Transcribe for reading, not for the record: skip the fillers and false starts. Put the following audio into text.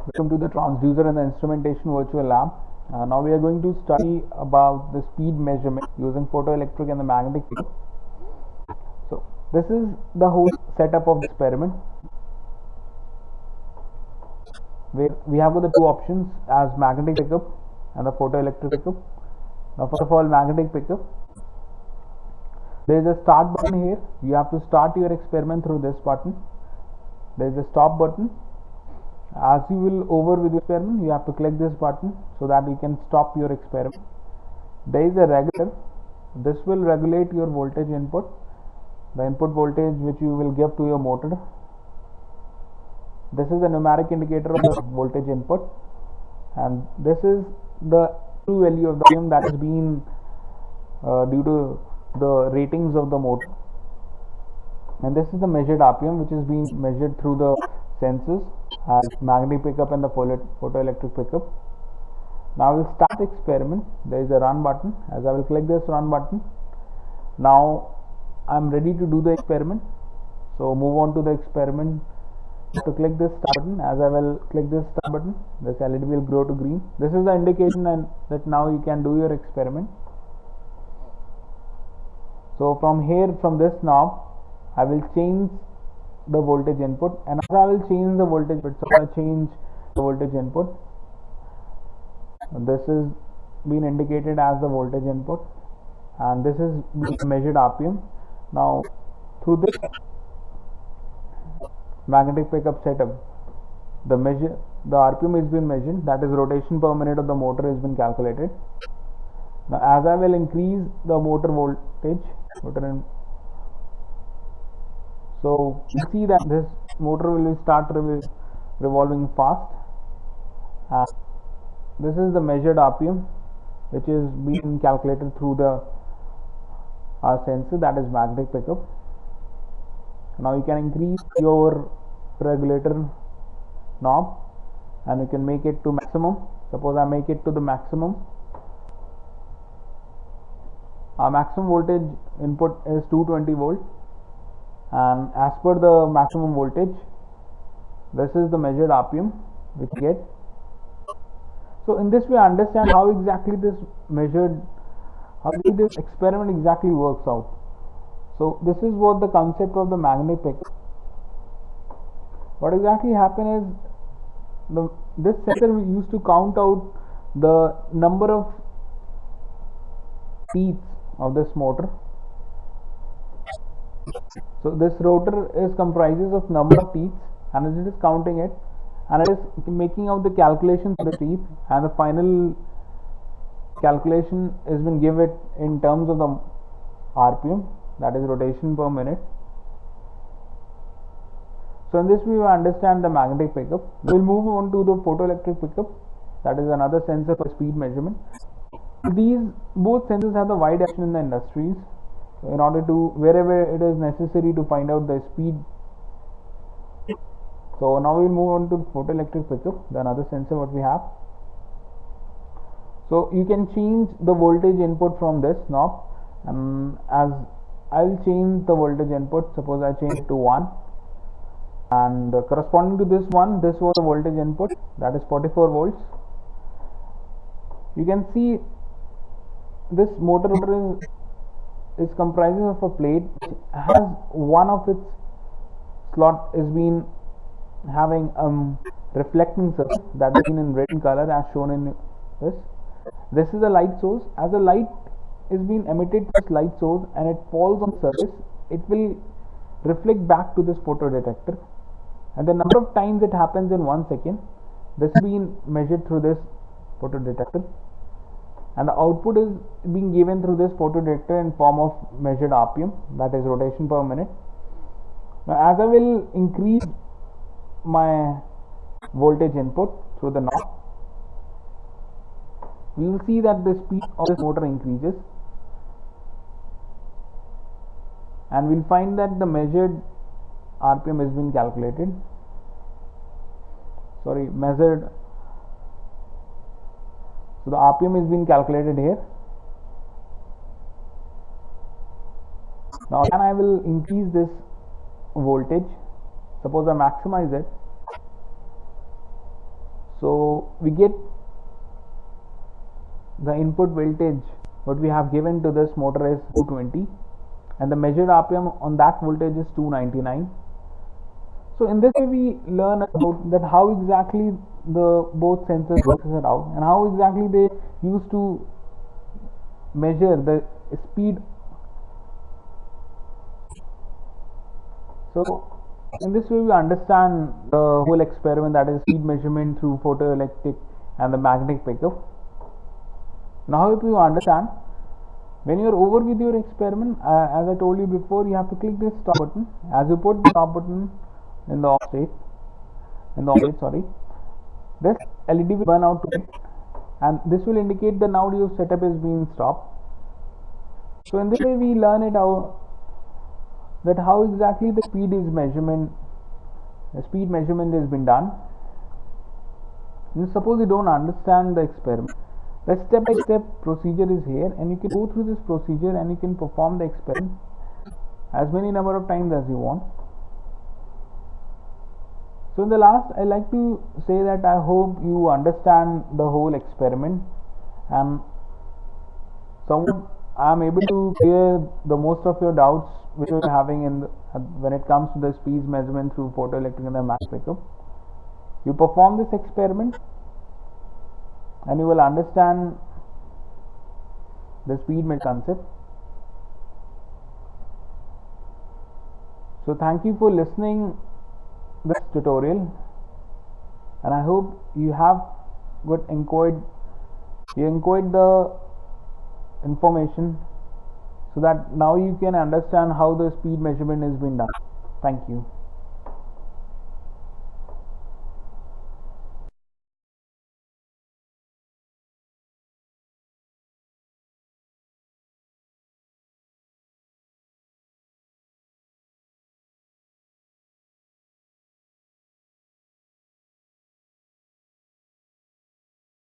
Welcome to the transducer and the instrumentation virtual lab. Now we are going to study about the speed measurement using photoelectric and the magnetic pickup. So this is the whole setup of the experiment, where we have the two options as magnetic pickup and the photoelectric pickup. Now first of all, magnetic pickup. There is a start button here. You have to start your experiment through this button. There is a stop button. As you will over with the experiment, you have to click this button so that you can stop your experiment. There is a regulator. This will regulate your voltage input, the input voltage which you will give to your motor. This is a numeric indicator of the voltage input, and this is the true value of the RPM that has been due to the ratings of the motor. And this is the measured RPM which is being measured through the sensors as magnetic pickup and the photoelectric pickup. Now we'll start the experiment. There is a run button. As I will click this run button, now I'm ready to do the experiment. So move on to the experiment. To click this start button, as I will click this start button, this LED will grow to green. This is the indication that now you can do your experiment. So from here, from this knob, I will change the voltage input, and as I will change the voltage input, so I change the voltage input. This is being indicated as the voltage input, and this is measured RPM. Now through this magnetic pickup setup, the RPM has been measured, that is rotation per minute of the motor has been calculated. Now as I will increase the motor voltage, so you see that this motor will start revolving fast, and this is the measured RPM which is being calculated through the sensor, that is magnetic pickup. Now you can increase your regulator knob and you can make it to maximum. Suppose I make it to the maximum. Our maximum voltage input is 220 volt, and as per the maximum voltage, this is the measured RPM which we get. So in this we understand how exactly this experiment exactly works out. So this is what the concept of the magnetic pickup. What exactly happened is this sensor we used to count out the number of teeth of this motor. So this rotor comprises of number of teeth, and it is counting it, and it is making out the calculations of the teeth, and the final calculation has been given in terms of the RPM, that is rotation per minute. So in this we will understand the magnetic pickup. We will move on to the photoelectric pickup, that is another sensor for speed measurement. These both sensors have the wide action in the industries, in order to wherever it is necessary to find out the speed. So now we will move on to the photoelectric pickup, the another sensor what we have. So you can change the voltage input from this knob, as I will change the voltage input. Suppose I change it to 1, and corresponding to this one, this was the voltage input, that is 44 volts. You can see this motor is comprising of a plate which has one of its slot is been having reflecting surface that is in red in color as shown in this. This is a light source. As a light is being emitted to this light source and it falls on the surface, it will reflect back to this photodetector, and the number of times it happens in 1 second, this is being measured through this photodetector, and the output is being given through this photodetector in form of measured RPM, that is rotation per minute. Now as I will increase my voltage input through the knob, we will see that the speed of this motor increases, and we will find that the measured RPM has been calculated. So the RPM is being calculated here. Now again I will increase this voltage. Suppose I maximize it. So we get the input voltage what we have given to this motor is 220, and the measured RPM on that voltage is 299. So in this way we learn about that how exactly the both sensors works it out, and how exactly they used to measure the speed. So in this way we understand the whole experiment, that is speed measurement through photoelectric and the magnetic pickup. Now if you understand, when you are over with your experiment, as I told you before, you have to click this stop button. As you put the stop button in the off state, this LED will burn out to it, and this will indicate that now your setup is being stopped. So in this way we learn it out that how exactly the speed measurement has been done. And suppose you don't understand the experiment, the step-by-step procedure is here, and you can go through this procedure and you can perform the experiment as many number of times as you want. So in the last, I like to say that I hope you understand the whole experiment, and somewhat I am able to clear the most of your doubts which you are having when it comes to the speed measurement through photoelectric and the magnetic pickup. You perform this experiment and you will understand the speed measurement concept. So thank you for listening this tutorial, and I hope you have inquired the information, so that now you can understand how the speed measurement has been done. Thank you.